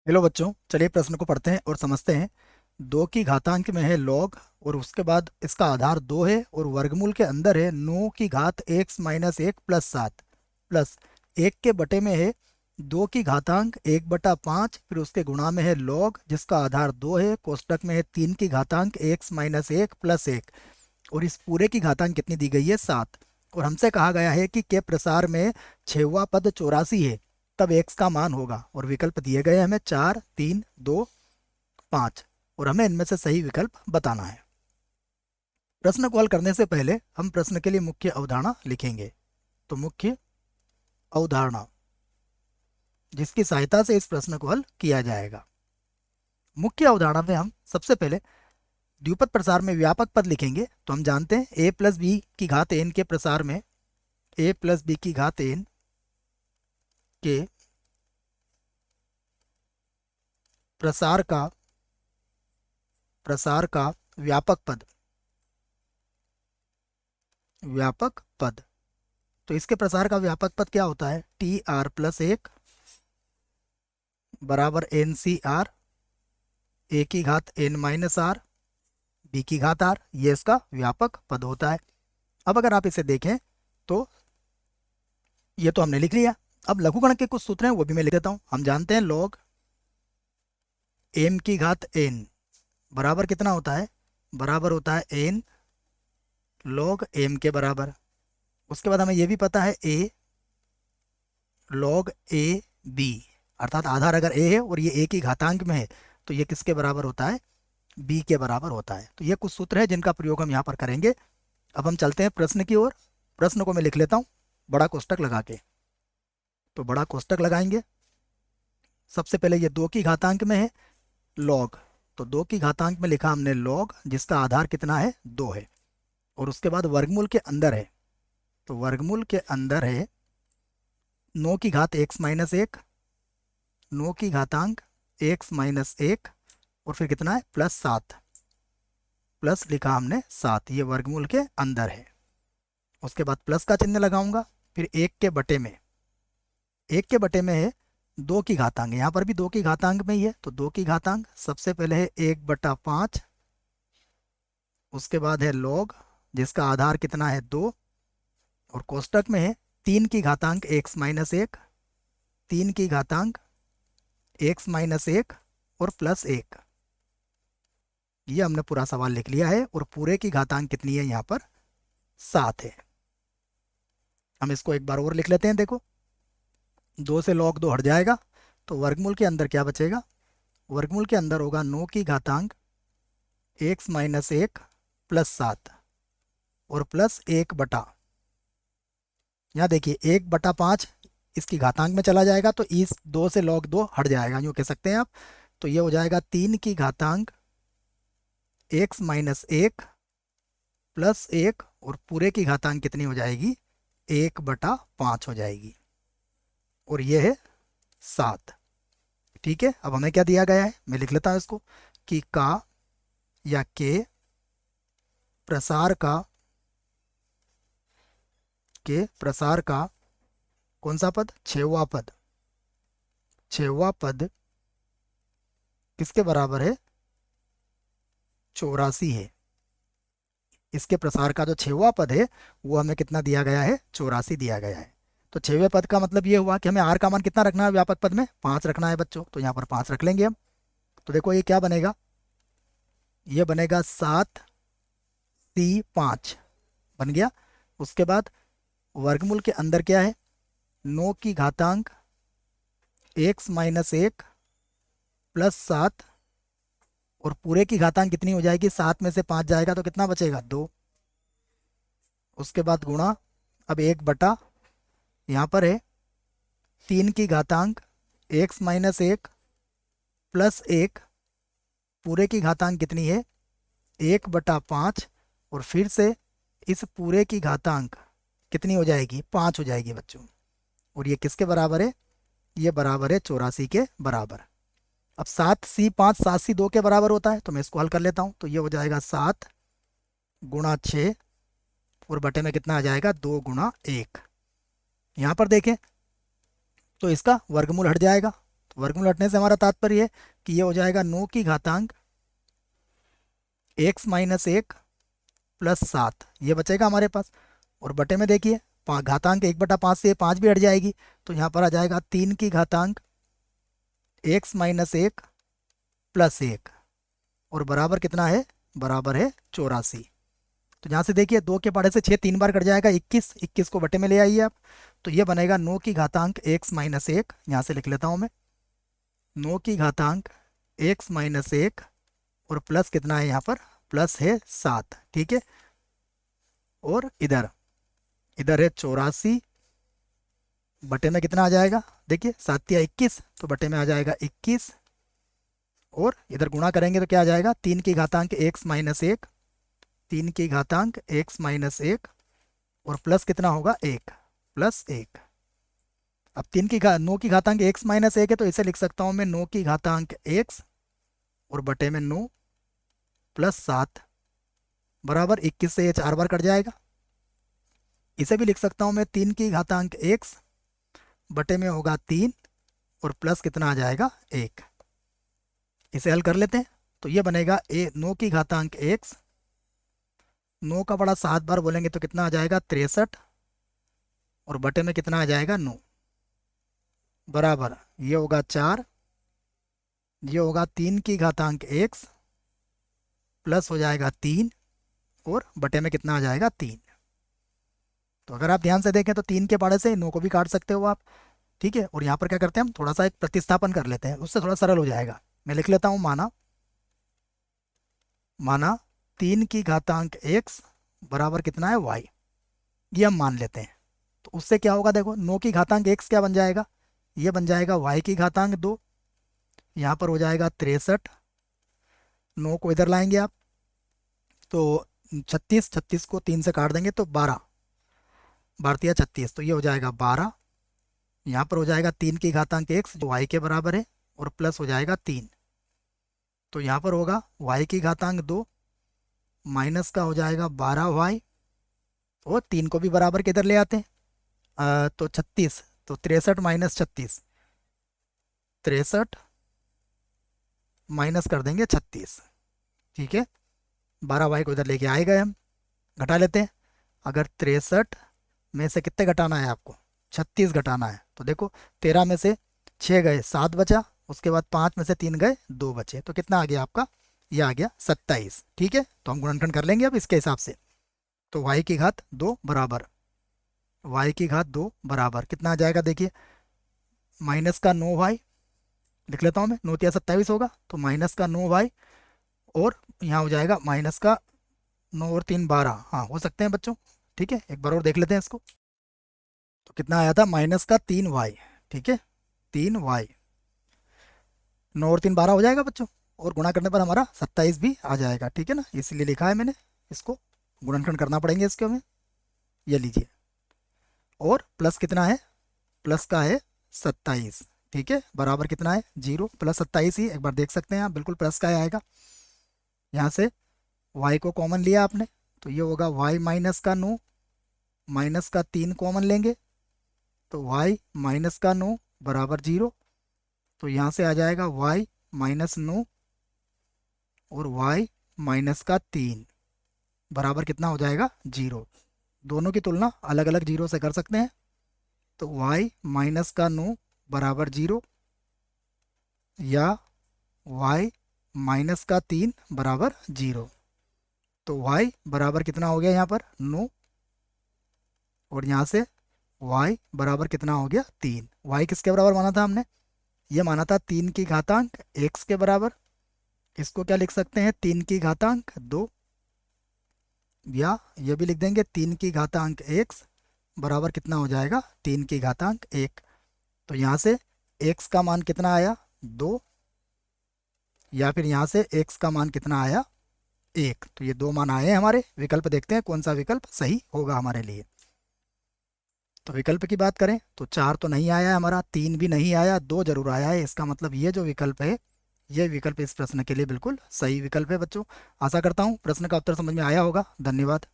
Hello बच्चों, चलिए प्रश्न को पढ़ते हैं और समझते हैं। दो की घातांक में है लॉग और उसके बाद इसका आधार दो है और वर्गमूल के अंदर है 9 की घात x-1 + 7 प्लस 1 के बटे में है 2 की घातांक 1/5, फिर उसके गुणा में है लॉग जिसका आधार दो है, कोष्टक में है 3 की घातांक x-1 + 1 और इस पूरे की घातांक कितनी दी गई है 7। और हमसे कहा गया है कि के प्रसार में छेवा पद 84 है, तब x का मान होगा। और विकल्प दिए गए हमें 4, 3, 2, 5 और हमें इनमें से सही विकल्प बताना है। प्रश्न को हल करने से पहले हम प्रश्न के लिए मुख्य अवधारणा लिखेंगे। तो मुख्य अवधारणा जिसकी सहायता से इस प्रश्न को हल किया जाएगा। मुख्य अवधारणा में हम सबसे पहले द्विपद प्रसार में व्यापक पद लिखेंगे। तो हम जानते हैं a+b की घात n के प्रसार में a+b की घात n के प्रसार का व्यापक पद। तो इसके प्रसार का व्यापक पद क्या होता है? TR+1 बराबर NCR a की घात n-r b की घात r, ये इसका व्यापक पद होता है। अब अगर आप इसे देखें तो ये तो हमने लिख लिया। अब लघुगणक के कुछ सूत्र हैं वो भी मैं लिख देता हूँ। हम जानते हैं log m की घात n बराबर कितना होता है? बराबर होता है n log m के बराबर। उसके बाद हमें ये भी पता है a log a b, अर्थात आधार अगर a है और ये a की घातांक में है तो ये किसके बराबर होता है? b के बराबर होता है। तो ये कुछ सूत्र है जिनका प्रयोग हम यहाँ पर करेंगे। अब हम चलते हैं प्रश्न की ओर। प्रश्न को मैं लिख लेता हूँ बड़ा कोष्टक लगा के। तो बड़ा कोष्टक लगाएंगे। सबसे पहले ये 2 की घातांक में है log, तो 2 की घातांक में लिखा हमने log जिसका आधार कितना है? 2 है। और उसके बाद वर्गमूल के अंदर है, तो वर्गमूल के अंदर है 9 की घात x-1, 9 की घातांक x-1 और फिर कितना है? +7, प्लस लिखा हमने 7, ये वर्गमूल के अंदर है। उसके बाद प्लस का चिन्ह लगाऊंगा। फिर 1 के बटे में है 2 की घातांक, यहाँ पर भी 2 की घातांक में ही है, तो 2 की घातांक सबसे पहले है 1/5, उसके बाद है log जिसका आधार कितना है? 2 और कोष्टक में है 3 की घातांक x-1, 3 की घातांक x-1 और +1। ये हमने पूरा सवाल लिख लिया है और पूरे की घातांक कितनी है? यहाँ पर 7 है। हम इसको एक बार और लिख लेते हैं। देखो 2 से log 2 हट जाएगा तो वर्गमूल के अंदर क्या बचेगा? वर्गमूल के अंदर होगा 9 की घातांक x-1 + 7 और +1 यहाँ देखिए 1/5 इसकी घातांक में चला जाएगा तो इस 2 से log 2 हट जाएगा, यूँ कह सकते हैं आप। तो ये हो जाएगा 3 की घातांक x-1 और पूरे की घातांक कितनी हो जाएगी? 1/5 हो जाएगी और ये है 7। ठीक है, अब हमें क्या दिया गया है? मैं लिख लेता हूँ इसको कि का या प्रसार का कौन सा पद? छेवा पद किसके बराबर है? 84 है। इसके प्रसार का जो छेवा पद है वो हमें कितना दिया गया है? 84 दिया गया है। तो छेवे पद का मतलब ये हुआ कि हमें आर का मान कितना रखना है? व्यापक पद में 5 रखना है बच्चों, तो यहाँ पर 5 रख लेंगे हम। तो देखो ये क्या बनेगा? ये बनेगा 7C5 बन गया। उसके बाद वर्गमूल के अंदर क्या है? 9 की घातांक x-1 +7 और पूरे की घातांक कितनी हो जाएगी? 7 में से 5 जाएगा तो कितना बचेगा? 2। उसके बाद गुणा, अब 1 यहाँ पर है 3 की घातांक x-1 +1, पूरे की घातांक कितनी है? 1/5 और फिर से इस पूरे की घातांक कितनी हो जाएगी? 5 हो जाएगी बच्चों। और ये किसके बराबर है? ये बराबर है 84 के बराबर। अब 7C5 7C2 के बराबर होता है, तो मैं इसको हल कर लेता हूँ। तो ये हो जाएगा 7 × 6 और बटे में कितना आ जाएगा? 2 × 1। यहाँ पर देखें तो इसका वर्गमूल हट जाएगा, तो वर्गमूल हटने से हमारा तात्पर्य है कि ये हो जाएगा 9 की घातांक x माइनस 1 प्लस 7, ये बचेगा हमारे पास। और बटे में देखिए घातांक 1/5 से 5 भी हट जाएगी, तो यहाँ पर आ जाएगा 3 की घातांक x माइनस 1 प्लस 1, और बराबर कितना है, बराबर है 84। तो यहाँ से देखिए 2 के पढ़े से 6 3 बार कट जाएगा, 21, 21 को बटे में ले आइए आप। तो ये बनेगा 9 की घातांक x माइनस 1, यहाँ से लिख लेता हूँ मैं 9 की घातांक x माइनस 1, और प्लस कितना है यहाँ पर, प्लस है 7, ठीक है। और इधर इधर है 84, बटे में कितना आ जाएगा, देखिए 7 या 21, तो बटे में आ जाएगा 21, और इधर गुणा करेंगे तो क्या आ जाएगा, 3 की घातांक x माइनस 1, 3 की घातांक x माइनस 1, और प्लस कितना होगा 1, प्लस 1। अब 9 की घातांक x माइनस 1 है, तो इसे लिख सकता हूँ मैं 9 की घातांक x, और बटे में 9 प्लस 7, बराबर 21 से ये 4 बार कट जाएगा। इसे भी लिख सकता हूँ मैं 3 की घातांक x, बटे में होगा 3, और प्लस कितना आ जाएगा 1। इसे हल कर लेते हैं, तो ये बनेगा 9 की घातांक x, 9 का बड़ा 7 बार बोलेंगे तो कितना आ जाएगा 63, और बटे में कितना आ जाएगा 9, बराबर ये होगा 4, ये होगा 3 की घातांक x, प्लस हो जाएगा 3, और बटे में कितना आ जाएगा 3। तो अगर आप ध्यान से देखें तो 3 के पहाड़े से 9 को भी काट सकते हो आप, ठीक है। और यहाँ पर क्या करते हैं हम, थोड़ा सा एक प्रतिस्थापन कर लेते हैं, उससे थोड़ा सरल हो जाएगा। मैं लिख लेता हूँ माना 3 की घातांक x बराबर कितना है y, ये हम मान लेते हैं। तो उससे क्या होगा, देखो 9 की घातांक x क्या बन जाएगा, ये बन जाएगा y की घातांक 2, यहाँ पर हो जाएगा 63, 9 को इधर लाएंगे आप तो 36, 36 को 3 से काट देंगे तो 12, भारतीय 36, तो ये हो जाएगा 12, यहाँ पर हो जाएगा 3 की घातांक x जो y के बराबर है, और प्लस हो जाएगा 3, तो यहाँ पर होगा y की घातांक 2, माइनस का हो जाएगा 12y, और 3 को भी बराबर के इधर ले आते हैं, तो 36, तो 63 माइनस 36, 63 माइनस कर देंगे 36, ठीक है। 12y को इधर लेके आए गए हम, घटा लेते हैं। अगर 63 में से कितने घटाना है आपको, 36 घटाना है, तो देखो 13 में से 6 गए 7 बचा, उसके बाद 5 में से 3 गए 2 बचे, तो कितना आ गया आपका, ये आ गया 27, ठीक है। तो हम गुणनखंड कर लेंगे अब इसके हिसाब से। तो y की घात 2 बराबर, y की घात 2 बराबर कितना आ जाएगा, देखिए माइनस का 9y, लिख लेता हूँ मैं, 9 या 27 होगा, तो माइनस का 9y, और यहाँ हो जाएगा माइनस का 9 और 3 12, हाँ हो सकते हैं बच्चों, ठीक है। एक बार और देख लेते हैं इसको, तो कितना आया था, माइनस का 3y, ठीक है, 3y, 9 और 3 12 हो जाएगा बच्चों, और गुणा करने पर हमारा 27 भी आ जाएगा, ठीक है ना, इसलिए लिखा है मैंने, इसको गुणनखंड करना पड़ेंगे इसके हमें, ये लीजिए। और प्लस कितना है, प्लस का है 27, ठीक है, बराबर कितना है 0 प्लस 27 ही, एक बार देख सकते हैं आप, बिल्कुल प्लस का ही आएगा। यहाँ से y को कॉमन लिया आपने, तो ये होगा y माइनस का 9, माइनस का 3 कॉमन लेंगे, तो y माइनस का 9 बराबर 0, तो यहाँ से आ जाएगा y माइनस 9, और y माइनस का 3 बराबर कितना हो जाएगा 0। दोनों की तुलना अलग अलग जीरो से कर सकते हैं, तो y माइनस का 9 बराबर 0, या y माइनस का 3 बराबर 0। तो y बराबर कितना हो गया यहाँ पर 9, और यहाँ से y बराबर कितना हो गया 3। y किसके बराबर माना था हमने, ये माना था 3 की घातांक x के बराबर, इसको क्या लिख सकते हैं 3 की घातांक 2, या ये भी लिख देंगे 3 की घातांक x बराबर कितना हो जाएगा 3 की घातांक 1। तो यहाँ से x का मान कितना आया 2, या फिर यहाँ से x का मान कितना आया 1। तो ये 2 मान आए हैं हमारे, विकल्प देखते हैं कौन सा विकल्प सही होगा हमारे लिए। तो विकल्प की बात करें तो 4 तो नहीं आया है हमारा, 3 भी नहीं आया, 2 जरूर आया है, इसका मतलब ये जो विकल्प है, ये विकल्प इस प्रश्न के लिए बिल्कुल सही विकल्प है बच्चों। आशा करता हूँ प्रश्न का उत्तर समझ में आया होगा। धन्यवाद।